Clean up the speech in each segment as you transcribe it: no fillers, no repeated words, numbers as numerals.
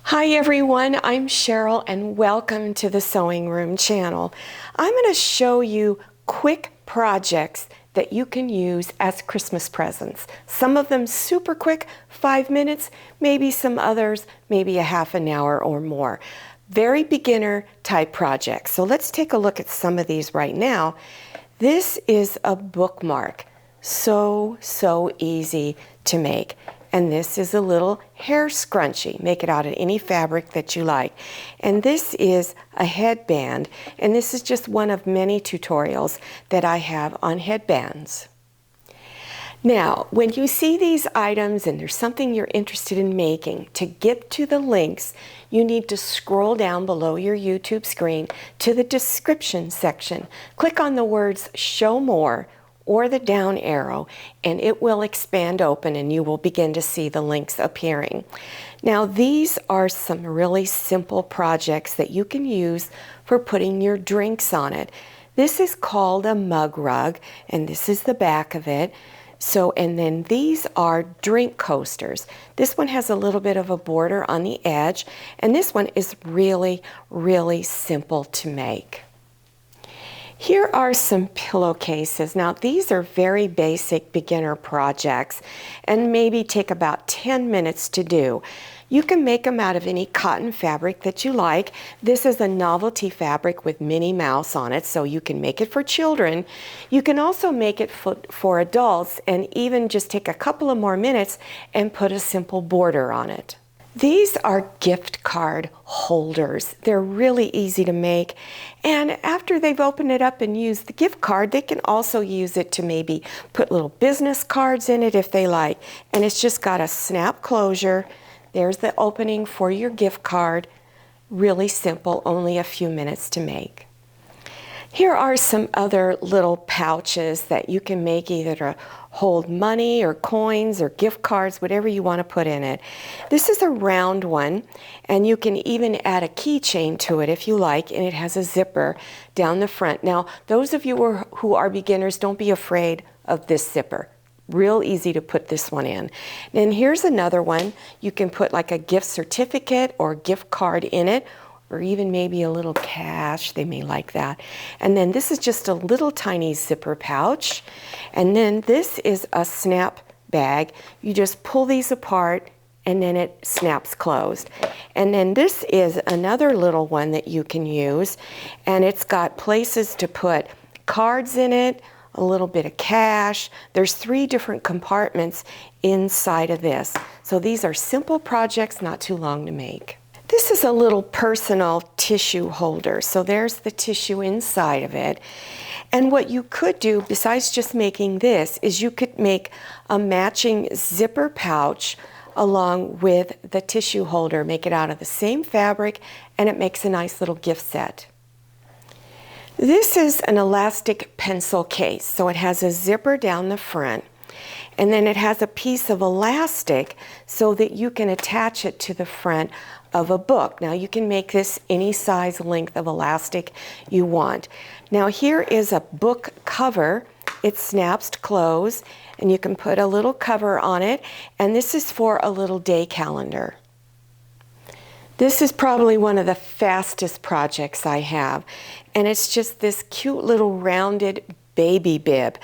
Hi everyone, I'm Cheryl and welcome to the Sewing Room channel. I'm going to show you quick projects that you can use as Christmas presents. Some of them super quick, 5 minutes, maybe some others, maybe a half an hour or more. Very beginner type projects. So let's take a look at some of these right now. This is a bookmark. So easy to make. And this is a little hair scrunchie. Make it out of any fabric that you like. And this is a headband. And this is just one of many tutorials that I have on headbands. Now, when you see these items and there's something you're interested in making, to get to the links, you need to scroll down below your YouTube screen to the description section. Click on the words "Show More" or the down arrow, and it will expand open and you will begin to see the links appearing. Now, these are some really simple projects that you can use for putting your drinks on it. This is called a mug rug, and this is the back of it. And then these are drink coasters. This one has a little bit of a border on the edge, and this one is really simple to make. Here are some pillowcases. Now, these are very basic beginner projects and maybe take about 10 minutes to do. You can make them out of any cotton fabric that you like. This is a novelty fabric with Minnie Mouse on it, so you can make it for children. You can also make it for adults and even just take a couple of more minutes and put a simple border on it. These are gift card holders. They're really easy to make, and after they've opened it up and used the gift card, they can also use it to maybe put little business cards in it if they like. And it's just got a snap closure. There's the opening for your gift card. Really simple, only a few minutes to make. Here are some other little pouches that you can make either to hold money or coins or gift cards, whatever you want to put in it. This is a round one, and you can even add a keychain to it if you like, and it has a zipper down the front. Now, those of you who are beginners, don't be afraid of this zipper. Real easy to put this one in. And here's another one. You can put like a gift certificate or gift card in it, or even maybe a little cash. They may like that. And then this is just a little tiny zipper pouch. And then this is a snap bag. You just pull these apart and then it snaps closed. And then this is another little one that you can use, and it's got places to put cards in it, a little bit of cash. There's 3 different compartments inside of this. So these are simple projects, not too long to make. This is a little personal tissue holder. So there's the tissue inside of it. And what you could do, besides just making this, is you could make a matching zipper pouch along with the tissue holder. Make it out of the same fabric, and it makes a nice little gift set. This is an elastic pencil case. So it has a zipper down the front, and then it has a piece of elastic so that you can attach it to the front of a book. Now, you can make this any size length of elastic you want. Now, here is a book cover. It snaps closed, and you can put a little cover on it, and this is for a little day calendar. This is probably one of the fastest projects I have, and it's just this cute little rounded baby bib.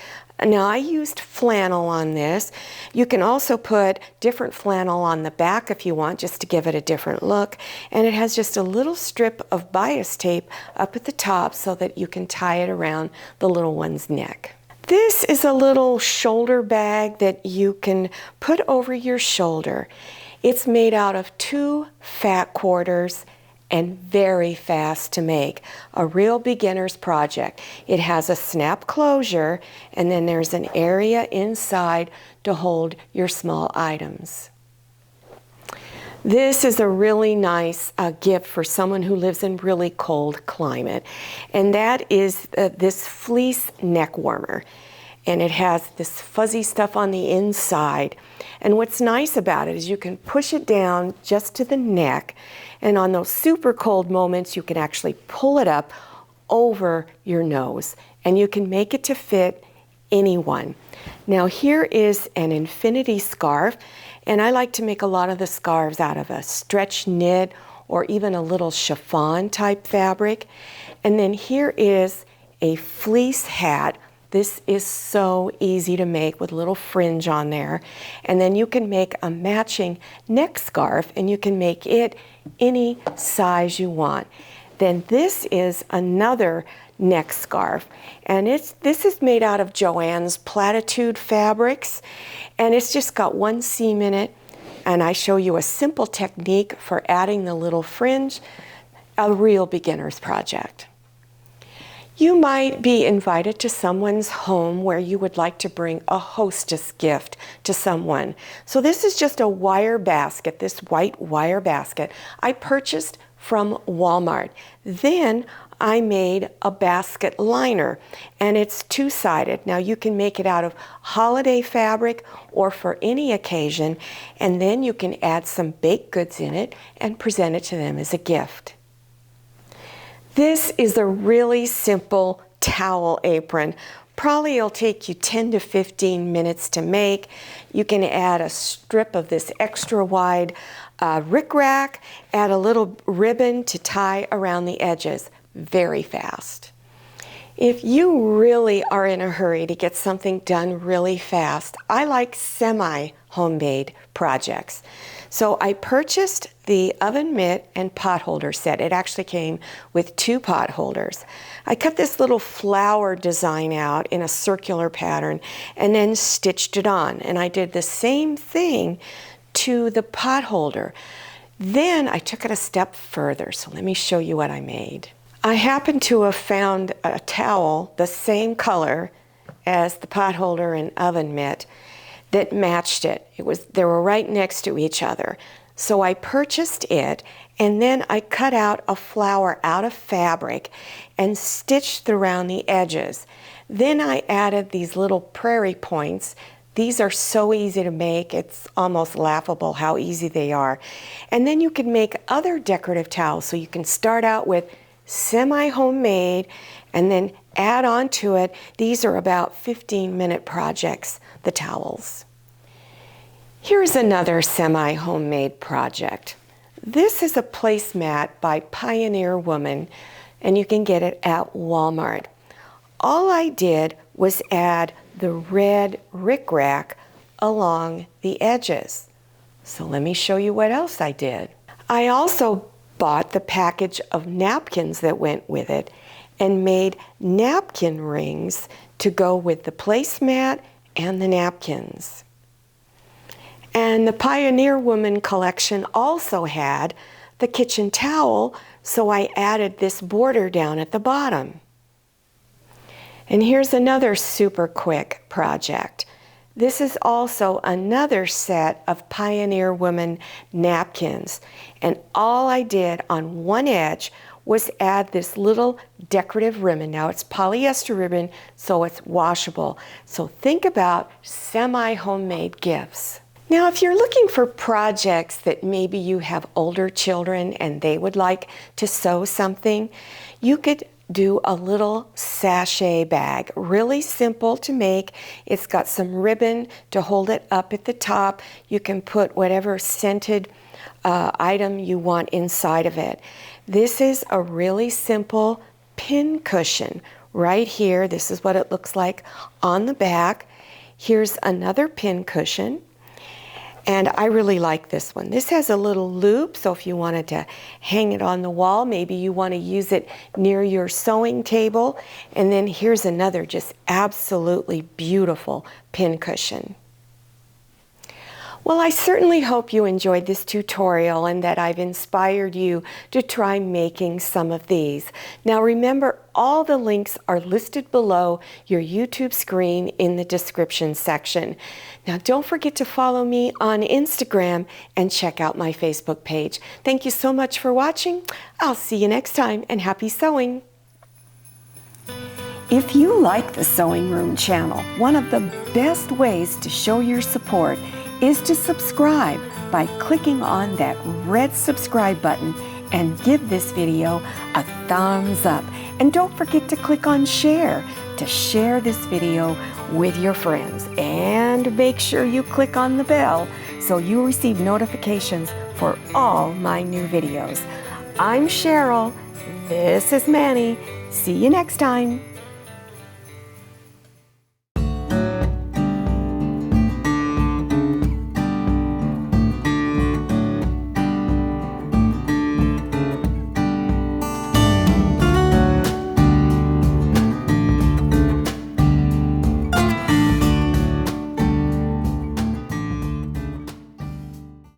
Now, I used flannel on this. You can also put different flannel on the back if you want, just to give it a different look. And it has just a little strip of bias tape up at the top so that you can tie it around the little one's neck. This is a little shoulder bag that you can put over your shoulder. It's made out of 2 fat quarters and very fast to make. A real beginner's project. It has a snap closure, and then there's an area inside to hold your small items. This is a really nice gift for someone who lives in really cold climate, and that is this fleece neck warmer. And it has this fuzzy stuff on the inside. And what's nice about it is you can push it down just to the neck, and on those super cold moments you can actually pull it up over your nose, and you can make it to fit anyone. Now here is an infinity scarf, and I like to make a lot of the scarves out of a stretch knit or even a little chiffon type fabric. And then here is a fleece hat. This is so easy to make with a little fringe on there. And then you can make a matching neck scarf, and you can make it any size you want. Then this is another neck scarf, and this is made out of Joann's Platitude fabrics, and it's just got one seam in it, and I show you a simple technique for adding the little fringe, a real beginner's project. You might be invited to someone's home where you would like to bring a hostess gift to someone. So this is just a wire basket, this white wire basket I purchased from Walmart. Then I made a basket liner, and it's two-sided. Now you can make it out of holiday fabric or for any occasion, and then you can add some baked goods in it and present it to them as a gift. This is a really simple towel apron. Probably it'll take you 10 to 15 minutes to make. You can add a strip of this extra wide rickrack, add a little ribbon to tie around the edges. Very fast. If you really are in a hurry to get something done really fast, I like semi-homemade projects. So I purchased the oven mitt and pot holder set. It actually came with 2 pot holders. I cut this little flower design out in a circular pattern and then stitched it on. And I did the same thing to the pot holder. Then I took it a step further. So let me show you what I made. I happened to have found a towel the same color as the pot holder and oven mitt that matched it. They were right next to each other. So I purchased it, and then I cut out a flower out of fabric and stitched around the edges. Then I added these little prairie points. These are so easy to make, it's almost laughable how easy they are. And then you can make other decorative towels. So you can start out with semi-homemade and then add on to it. These are about 15-minute projects, the towels. Here's another semi-homemade project. This is a placemat by Pioneer Woman, and you can get it at Walmart. All I did was add the red rickrack along the edges. So let me show you what else I did. I also bought the package of napkins that went with it and made napkin rings to go with the placemat and the napkins. And the Pioneer Woman collection also had the kitchen towel, so I added this border down at the bottom. And here's another super quick project. This is also another set of Pioneer Woman napkins. And all I did on one edge was add this little decorative ribbon. Now it's polyester ribbon, so it's washable. So think about semi-homemade gifts. Now, if you're looking for projects that maybe you have older children and they would like to sew something, you could do a little sachet bag. Really simple to make. It's got some ribbon to hold it up at the top. You can put whatever scented item you want inside of it. This is a really simple pin cushion right here. This is what it looks like on the back. Here's another pin cushion. And I really like this one. This has a little loop, so if you wanted to hang it on the wall, maybe you want to use it near your sewing table. And then here's another just absolutely beautiful pin cushion. Well, I certainly hope you enjoyed this tutorial and that I've inspired you to try making some of these. Now remember, all the links are listed below your YouTube screen in the description section. Now don't forget to follow me on Instagram and check out my Facebook page. Thank you so much for watching. I'll see you next time, and happy sewing. If you like the Sewing Room channel, one of the best ways to show your support is to subscribe by clicking on that red subscribe button and give this video a thumbs up. And don't forget to click on share to share this video with your friends, and make sure you click on the bell so you receive notifications for all my new videos. I'm Cheryl. This is Manny. See you next time.